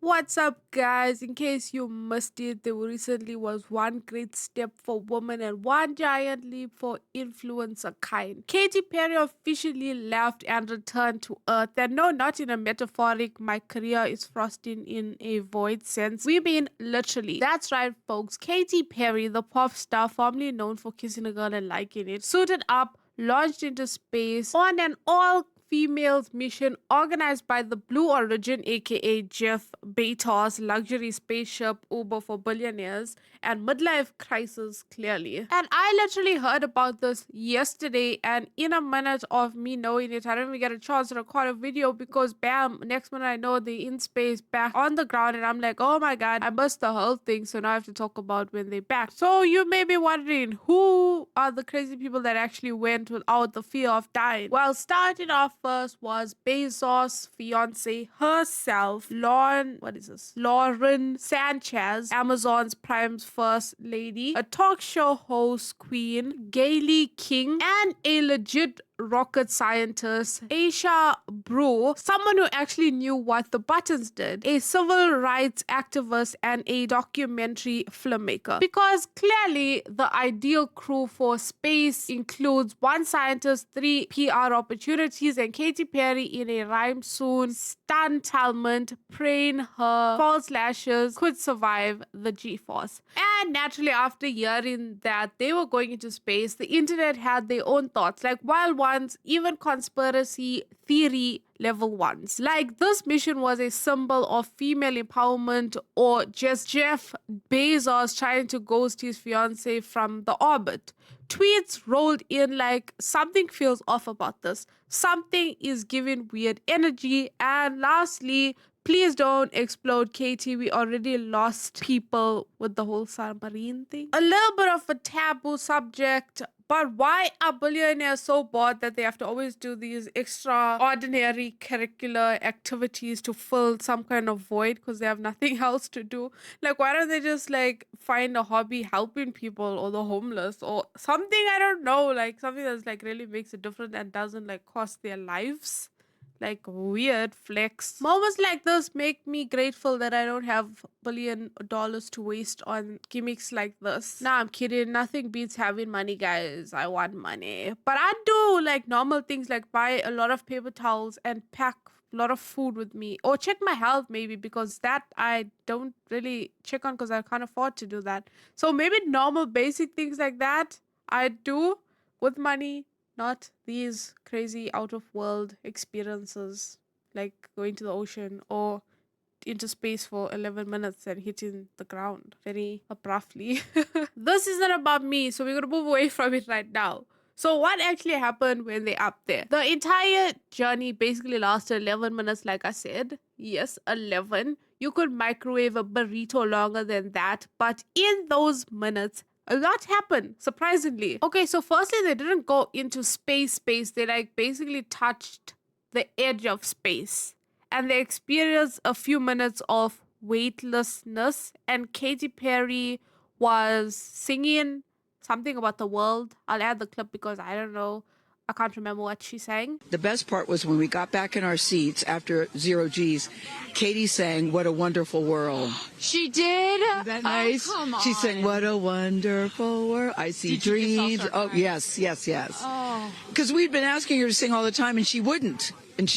What's up, guys? In case you missed it, there recently was one great step for women and one giant leap for influencer kind. Katy Perry officially left and returned to Earth, and no, not in a metaphoric, my career is frosting in a void sense. We mean literally. That's right, folks. Katy Perry, the pop star formerly known for kissing a girl and liking it, suited up, launched into space on an all females mission organized by the Blue Origin, aka Jeff Bezos' luxury spaceship Uber for billionaires, and midlife crisis clearly. And I literally heard about this yesterday, and in a minute of me knowing it, I didn't even get a chance to record a video because bam, next minute I know they're in space back on the ground, and I'm like, oh my god, I missed the whole thing, so now I have to talk about when they're back. So you may be wondering, who are the crazy people that actually went without the fear of dying? Well, starting off first was Bezos' fiance herself, Lauren Sanchez, Amazon's Prime's first lady, a talk show host queen, Gayle King, and a legit rocket scientist, Aisha Brew, someone who actually knew what the buttons did, a civil rights activist, and a documentary filmmaker. Because clearly, the ideal crew for space includes one scientist, three PR opportunities, and Katy Perry in a rhyme soon, stunt helmet, praying her false lashes could survive the G-force. And naturally, after hearing that they were going into space, the internet had their own thoughts, like wild ones, even conspiracy theory level ones. Like, this mission was a symbol of female empowerment, or just Jeff Bezos trying to ghost his fiance from the orbit. Tweets rolled in like, something feels off about this. Something is giving weird energy. And lastly, please don't explode, Katie. We already lost people with the whole submarine thing. A little bit of a taboo subject, but why are billionaires so bored that they have to always do these extraordinary curricular activities to fill some kind of void because they have nothing else to do? Like, why don't they just like find a hobby helping people or the homeless or something? I don't know, like something that's like really makes a difference and doesn't like cost their lives. Like, weird flex. Moments like this make me grateful that I don't have $1 billion to waste on gimmicks like this. Nah, I'm kidding. Nothing beats having money, guys. I want money. But I do like normal things like buy a lot of paper towels and pack a lot of food with me, or check my health maybe, because that I don't really check on because I can't afford to do that. So maybe normal basic things like that I do with money, not these crazy out of world experiences like going to the ocean or into space for 11 minutes and hitting the ground very abruptly. This isn't about me, so we're gonna move away from it right now. So what actually happened when they're up there? The entire journey basically lasted 11 minutes, like I said. Yes, 11. You could microwave a burrito longer than that, but in those minutes, a lot happened, surprisingly. Okay, so firstly, they didn't go into space. They like basically touched the edge of space. And they experienced a few minutes of weightlessness. And Katy Perry was singing something about the world. I'll add the clip because I don't know. I can't remember what she sang. The best part was when we got back in our seats after zero G's, Katie sang "What a Wonderful World." She did? Isn't that nice? Oh, come on. She sang "What a Wonderful World." I see Did you just all dreams. start Oh, crying? yes. Oh. Because we'd been asking her to sing all the time, and she wouldn't. And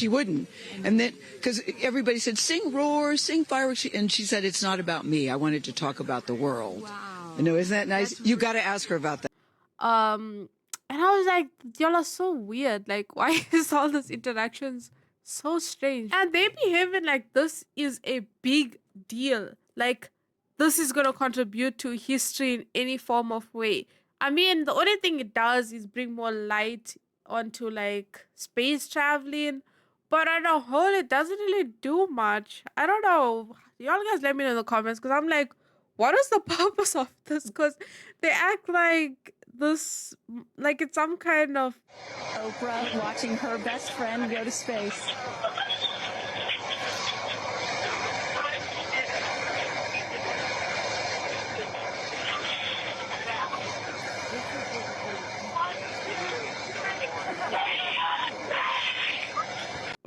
then, because everybody said, sing Roar, sing Fireworks. And she said, it's not about me. I wanted to talk about the world. Wow. I know, isn't that nice? That's You got to ask her about that. And I was like, y'all are so weird. Like, why is all this interactions so strange? And they behaving like this is a big deal. Like, this is going to contribute to history in any form of way. I mean, the only thing it does is bring more light onto like space traveling. But on a whole, it doesn't really do much. I don't know. Y'all guys let me know in the comments, because I'm like, what is the purpose of this? Because they act like this, like it's some kind of Oprah watching her best friend go to space.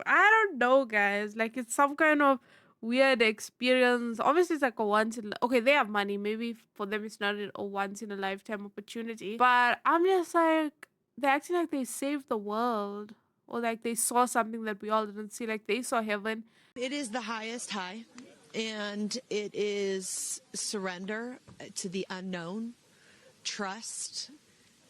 I don't know, guys. Like, it's some kind of weird experience. Obviously, it's like a once in okay, they have money. Maybe for them it's not a once in a lifetime opportunity. But I'm just like they're acting like they saved the world. Or like they saw something that we all didn't see, like they saw heaven. It is the highest high, and it is surrender to the unknown, trust,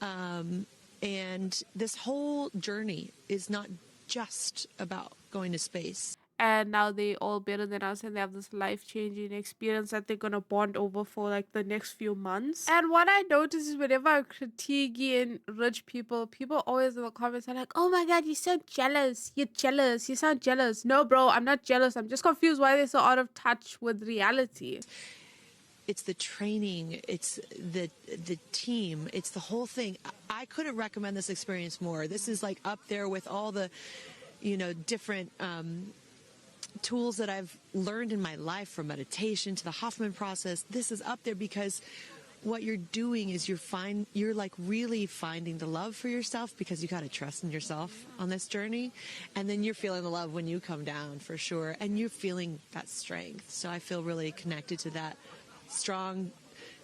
and this whole journey is not just about going to space. And now they all better than us and they have this life-changing experience that they're gonna bond over for like the next few months. And what I notice is whenever I'm critiquing rich people, people always in the comments are like, oh my god, you're so jealous, you're jealous, you sound jealous. No bro, I'm not jealous, I'm just confused why they're so out of touch with reality. It's the training, it's the team, it's the whole thing. I couldn't recommend this experience more. This is like up there with all the, different tools that I've learned in my life, from meditation to the Hoffman process. This is up there because what you're doing is you're like really finding the love for yourself, because you got to trust in yourself on this journey. And then you're feeling the love when you come down, for sure. And you're feeling that strength. So I feel really connected to that strong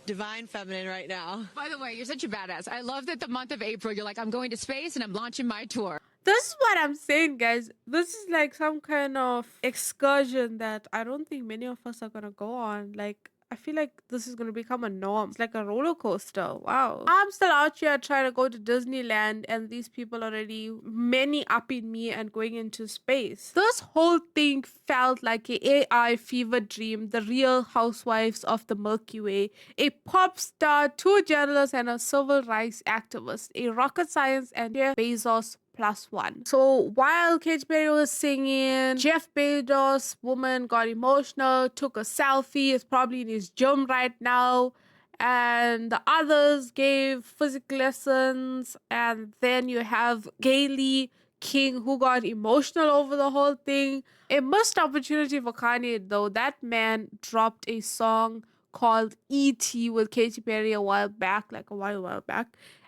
divine feminine right now. By the way, you're such a badass. I love that the month of April, you're like, I'm going to space and I'm launching my tour. This is what I'm saying, guys. This is like some kind of excursion that I don't think many of us are gonna go on. Like, I feel like this is gonna become a norm. It's like a roller coaster. Wow. I'm still out here trying to go to Disneyland, and these people already many upping me and going into space. This whole thing felt like a AI fever dream, the real housewives of the Milky Way, a pop star, 2 journalists, and a civil rights activist, a rocket science and Jeff Bezos +1. So while Katy Perry was singing, Jeff Bezos' woman got emotional, took a selfie, is probably in his gym right now, and the others gave physics lessons, and then you have Gayle King, who got emotional over the whole thing. A missed opportunity for Kanye, though. That man dropped a song called E.T. with Katy Perry a while back.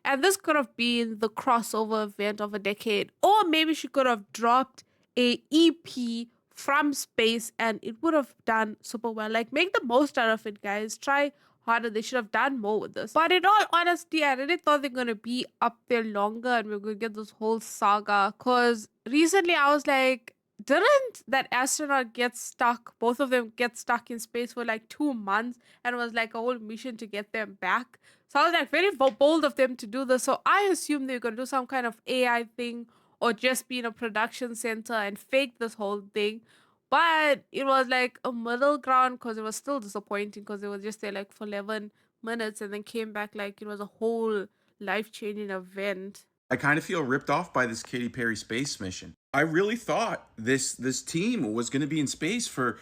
And this could have been the crossover event of a decade. Or maybe she could have dropped a EP from space and it would have done super well. Like, make the most out of it, guys. Try harder. They should have done more with this. But in all honesty, I really thought they're going to be up there longer and we're going to get this whole saga. Because recently I was like, didn't that astronaut get stuck? Both of them get stuck in space for like 2 months, and it was like a whole mission to get them back. So I was like very bold of them to do this. So I assumed they were going to do some kind of AI thing or just be in a production center and fake this whole thing. But it was like a middle ground, because it was still disappointing, because they were just there like for 11 minutes and then came back like it was a whole life-changing event. I kind of feel ripped off by this Katy Perry space mission. I really thought this team was going to be in space for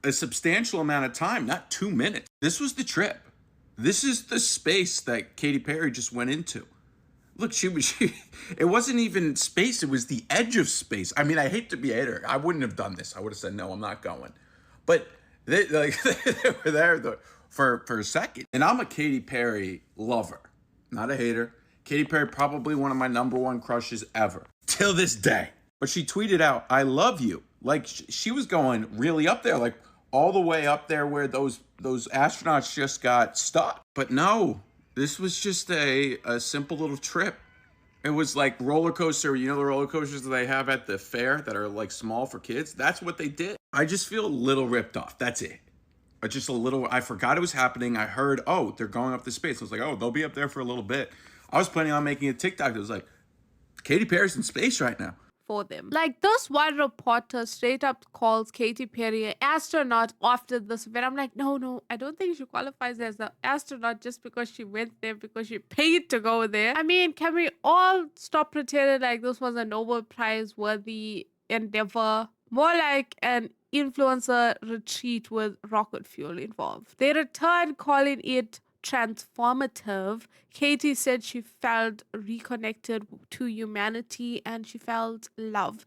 a substantial amount of time, not 2 minutes. This was the trip. This is the space that Katy Perry just went into. Look, it wasn't even space. It was the edge of space. I mean, I hate to be a hater. I wouldn't have done this. I would have said, no, I'm not going. But they were there for a second. And I'm a Katy Perry lover, not a hater. Katy Perry, probably one of my #1 crushes ever, till this day. But she tweeted out, I love you. Like, she was going really up there, like all the way up there where those astronauts just got stuck. But no, this was just a simple little trip. It was like roller coaster, the roller coasters that they have at the fair that are like small for kids? That's what they did. I just feel a little ripped off. That's it. Just a little, I forgot it was happening. I heard, oh, they're going up to space. I was like, oh, they'll be up there for a little bit. I was planning on making a TikTok that was like, Katy Perry's in space right now. For them. Like, this one reporter straight up calls Katy Perry an astronaut after this event. I'm like, no, I don't think she qualifies as an astronaut just because she went there, because she paid to go there. I mean, can we all stop pretending like this was a Nobel Prize worthy endeavor? More like an influencer retreat with rocket fuel involved. They returned calling it transformative. Katy said she felt reconnected to humanity and she felt love.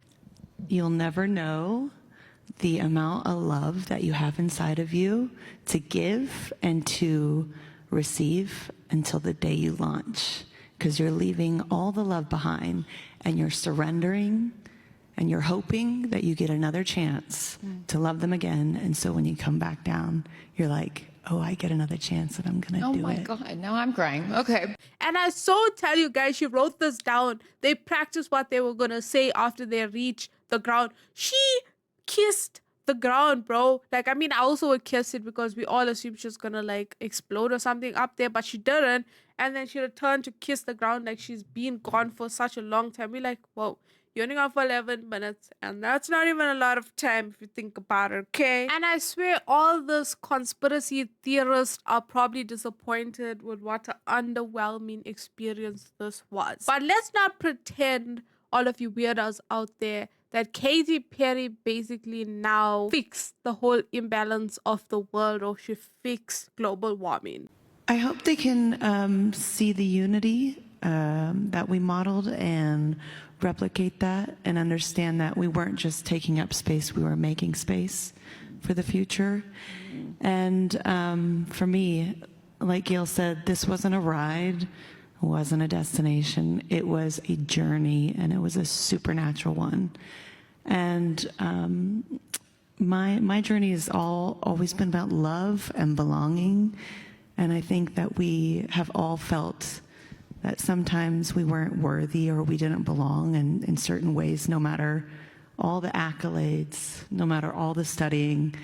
You'll never know the amount of love that you have inside of you to give and to receive until the day you launch, because you're leaving all the love behind and you're surrendering and you're hoping that you get another chance to love them again. And so when you come back down, you're like, oh, I get another chance and I'm going to do it. Oh my God, now I'm crying. Okay. And I so tell you guys, she wrote this down. They practiced what they were gonna say after they reached the ground. She kissed the ground, bro. Like, I mean, I also would kiss it because we all assume she's gonna like explode or something up there, but she didn't. And then she returned to kiss the ground like she's been gone for such a long time. We're like, whoa, you're only gone for 11 minutes, and that's not even a lot of time if you think about it, okay? And I swear all these conspiracy theorists are probably disappointed with what an underwhelming experience this was. But let's not pretend, all of you weirdos out there, that Katy Perry basically now fixed the whole imbalance of the world, or she fixed global warming. I hope they can see the unity that we modeled and replicate that and understand that we weren't just taking up space, we were making space for the future. And for me, like Gail said, this wasn't a ride, it wasn't a destination, it was a journey, and it was a supernatural one. And my journey has always been about love and belonging. And I think that we have all felt that sometimes we weren't worthy or we didn't belong in certain ways, no matter all the accolades, no matter all the studying,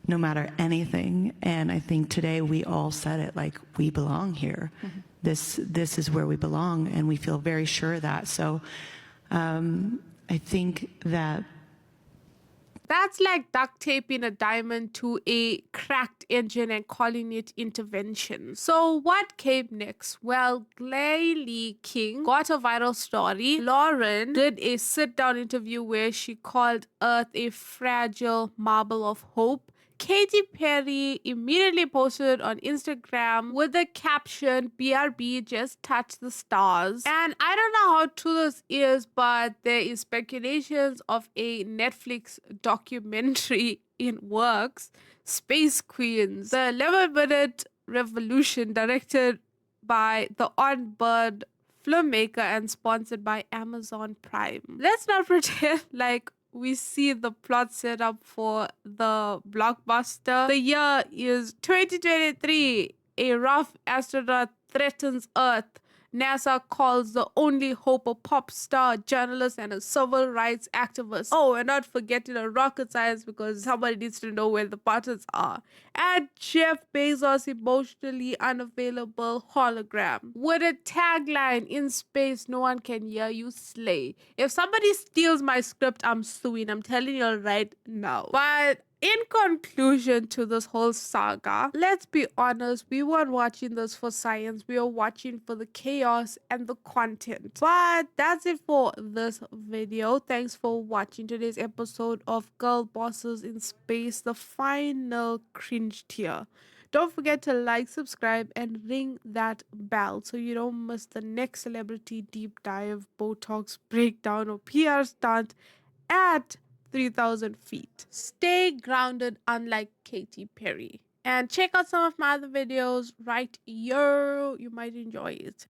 no matter anything. And I think today we all said it, like, we belong here. Mm-hmm. This is where we belong, and we feel very sure of that. So I think that that's like duct taping a diamond to a cracked engine and calling it intervention. So what came next? Well, Gayle King got a viral story. Lauren did a sit-down interview where she called Earth a fragile marble of hope. Katy Perry immediately posted on Instagram with the caption, BRB just touched the stars. And I don't know how true this is, but there is speculations of a Netflix documentary in works, Space Queens, the 11-minute revolution directed by the On-Bird filmmaker and sponsored by Amazon Prime. Let's not pretend like we see the plot set up for the blockbuster. The year is 2023. A rough asteroid threatens Earth. NASA calls the only hope a pop star, journalist, and a civil rights activist. Oh, and not forgetting a rocket science because somebody needs to know where the buttons are. And Jeff Bezos' emotionally unavailable hologram. With a tagline, in space, no one can hear you slay. If somebody steals my script, I'm suing. I'm telling you right now. But in conclusion to this whole saga, let's be honest, we weren't watching this for science, we were watching for the chaos and the content. But that's it for this video. Thanks for watching today's episode of Girl Bosses in Space, the final cringe tier. Don't forget to like, subscribe, and ring that bell so you don't miss the next celebrity deep dive, Botox breakdown, or PR stunt at 3,000 feet. Stay grounded, unlike Katy Perry. And check out some of my other videos right here. You might enjoy it.